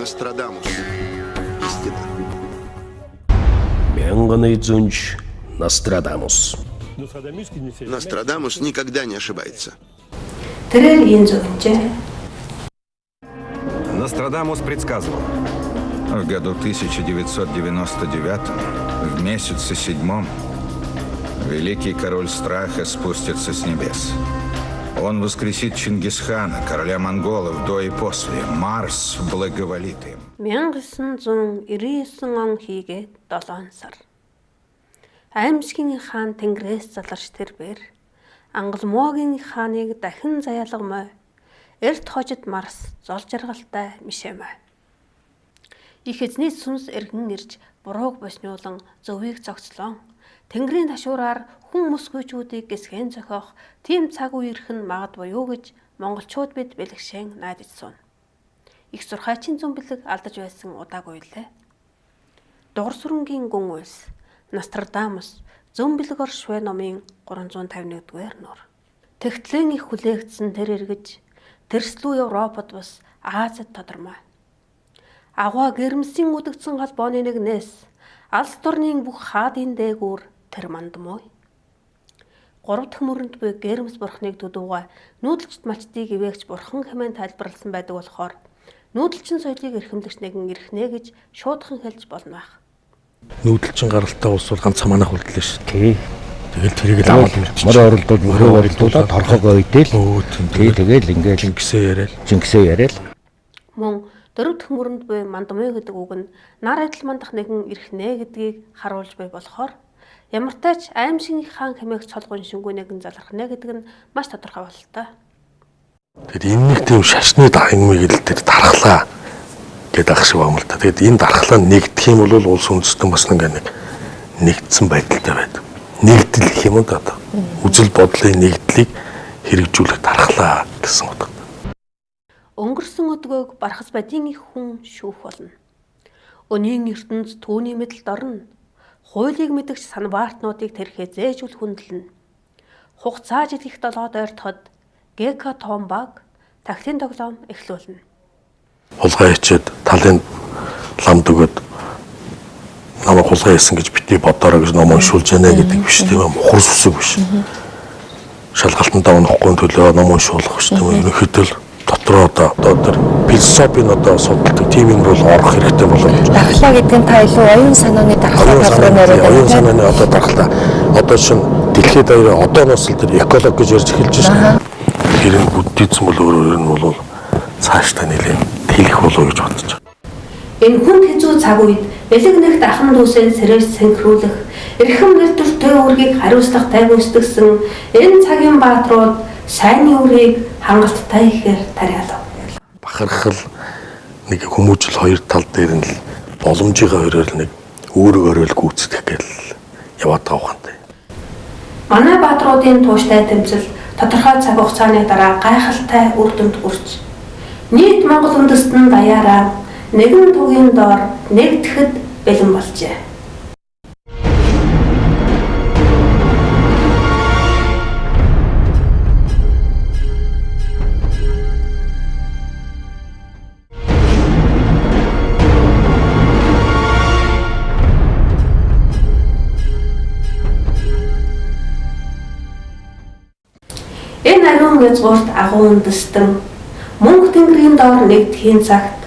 Нострадамус. Истина. Мянганы дзунч Нострадамус. Нострадамус никогда не ошибается. Нострадамус предсказывал. В году 1999, в месяце 7, великий король страха спустится с небес. Он воскресит Чингисхана, короля монголов, до и после. Марс благоволит им. 1999 он хийгээд 7 сар. Аймшгийн хаан Тэнгэрээс заларч тэрбээр Ангалмоогийн хааныг дахин заяалгамай. Эрт хожид Марс зол жаргалтай мишэмэ. Их эзний сүнс эргэн ирж бурууг босниулан зөвийг зогцлоо. Тэнгэрийн ташуураар хүн мөсгүйчүүдийг гисгэн зохиох тийм цаг үе ирэх нь магадгүй юу гэж монголчууд бид бэлгшэн найдаж суун. Их сурхайчийн зүүн бэлэг алдаж байсан удаагүй лээ. Дугар сүрэнгийн гүн уйлс Нострадамус зүүн бэлэг оршвэ номын 351-р нуур. Тэгтлэн их хүлээгдсэн тэр эргэж тэрслүү Европод бас Азид тодормой. Агва гэрмсийн үдэгдсэн холбооны нэгнээс алс дорнын бүх хаадын дээгүүр тэр мандмой. 3 дахь мөрөнд буй гэрмс бурхныг дудууга нүүдэлчт малчдыг ивээгч бурхан хэмээн тайлбарласан байдаг болохоор нүүдэлчин соёлыг эрхэмлэгч нэгэн эрхнэ гэж шуудхан хэлж болно байх. Нүүдэлчин гаралтай улс бол ганц манайх үлдлээ шүү. Тий. Тэгэл тэрийг л аваад ирчих. Мөр оролдоод мөрөө оролдуулаад торхогоо идэл. Тий тэгэл ингээл Чингисээ яриад. Мөн 4 дахь мөрөнд буй мандмой гэдэг үг нь нар адил мандах нэгэн эрхнэ гэдгийг харуулж бай болохоор ямартайч аймшигний хаан хэмээх цолгон шингүү нэгэн залрахнэ гэдэг нь маш тодорхой бололтой. Тэгэд энэ нэг тийм шашны дагмыг л тэр дархлаа гэдэг ах шиг байна л да. Тэгэд энэ дархлаа нэгдэх юм бол улс үндэстэн бас нэг нэгдсэн байдалтай байдаг. Нэгдэл гэх юм да. Үзэл бодлын нэгдлийг хэрэгжүүлэх дархлаа гэсэн утга. Өнгөрсөн өдгөөг бархас бадийн их хүн шүүх болно. Өнийн ертөнд түүний мэдэлд орно. Хуулийг мэдгч санбаартнуудыг тэр хязээжүүл хүндэлнэ. Хугацаа жилих 7 дойртоход ГК Томбаг тагтын тоглоом эхлүүлнэ. Хулгай хийчихэд талын ламд өгöd намайг хулгай хийсэн гэж битгий бодоорой гэж ном уншуулж яана гэдэг биш тийм юм. Ухар сүсэг биш. Шалгалтанд авахгүй төлөө ном уншуулах биш тийм юм. Ерөнхийдөө дотроо одоо тэр философийн одоо судалдаг тийм юм бол орох хэрэгтэй болов. Дархлаа гэдэг нь та илүү оюун санааны дархлаа талаар яриад байна. Оюун санааны одоо дархлаа. Одоо шин дэлхийд даяар одооноос л тэр экологи гэж ярьж эхэлж байна. Хэрэг буддизм бол өөрөөр нь бол цаашдаа нэлээд тэлэх болов гэж бодож байна. Энэ хүнд хэцүү цаг үед бэлэг нэгт ахан дүүсээ сэрэж синхруулах, эрхэм нэр төртэй үүргийг хариуцлах тайвширсан энэ цагийн бааtruуд сайнны үрийг хангалттай ихээр тариалав. Бахархал нэг хүмүүжил хоёр тал дээр нь л боломжийн хоёроор нэг өөрөөр л гүйцэтгэх гээл яваад байгаа ухаантай. Манай бааtruудын тууштай тэмцэл тодорхой цаг хугацааны дараа гайхалтай үр дүнд хүрч нийт Монгол үндэстэн даяараа нэгэн тугийн доор нэгдэхэд бэлэн болжээ. Энэ ариун язгуурт агуу үндэстэн мөнх тэнгэрийн доор нэгдэхийн цагт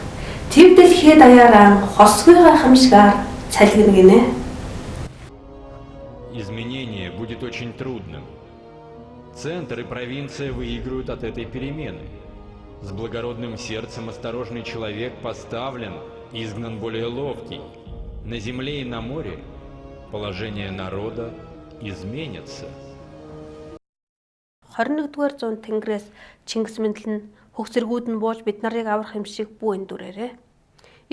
тэв дэлхий даяараа хосгүй гайхамшгаар цалгина гинэ. Изменение будет очень трудным. Центр и провинция выиграют от этой перемены. С благородным сердцем осторожный человек поставлен, изгнан более ловкий. На земле и на море положение народа изменится. 21-р зуунд Тэнгэрээс Чингис мэдлэн хөгсөргүүд нь бууж бид нарыг аврах юм шиг бүү энэ дүрээрээ.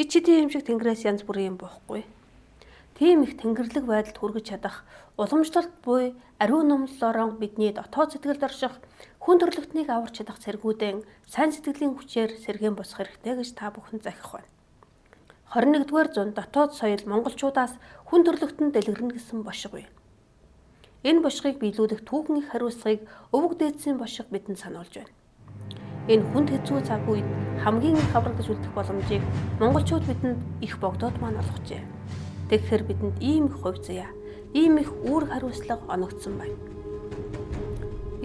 Ич хэдийн юм шиг Тэнгэрээс янз бүрийн юм буухгүй. Тийм их тэнгэрлэг байдалд хүргэж чадах уламжлалт буй ариун номлолоор бидний дотоод сэтгэлд орших хүн төрлөختнийг аварч чадах цэргүүдэн сайн сэтгэлийн хүчээр сэргээн босох хэрэгтэй гэж та бүхэн захих байна. 21-р зуунд дотоод соёл монголчуудаас хүн төрлөختөнд дэлгэрнэ гэсэн бошиг бий. Энэ бошигыг биелүүлэх түүхэн их хариуцлагыг өвөг дээдсийн бошиг бидэнд сануулж байна. Энэ хүнд хэцүү цаг үед хамгийн их аврагдаж үлдэх боломжийг монголчууд бидэнд их богдоод маань олгожээ. Тэгэхээр бидэнд ийм их хувь заяа, ийм их үүрэг хариуцлага оногдсон байна.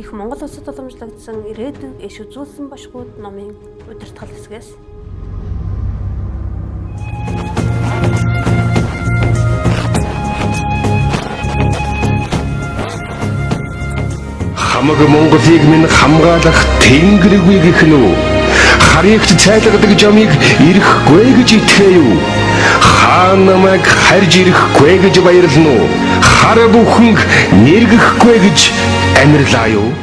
Их Монгол улсад уламжлагдсан ирээдүйг иш үзүүлсэн бошгууд номын удирдгал хэсгээс Хамаг Монголыг минь хамгаалах Тэнгэргүй гэх нь үү? Харигт цайлгадаг жамыг ирэхгүй гэж итгэе юу? Хаан намайг харж ирэхгүй гэж баярлана уу? Хар бүхэн нэргэхгүй гэж амирлаа юу?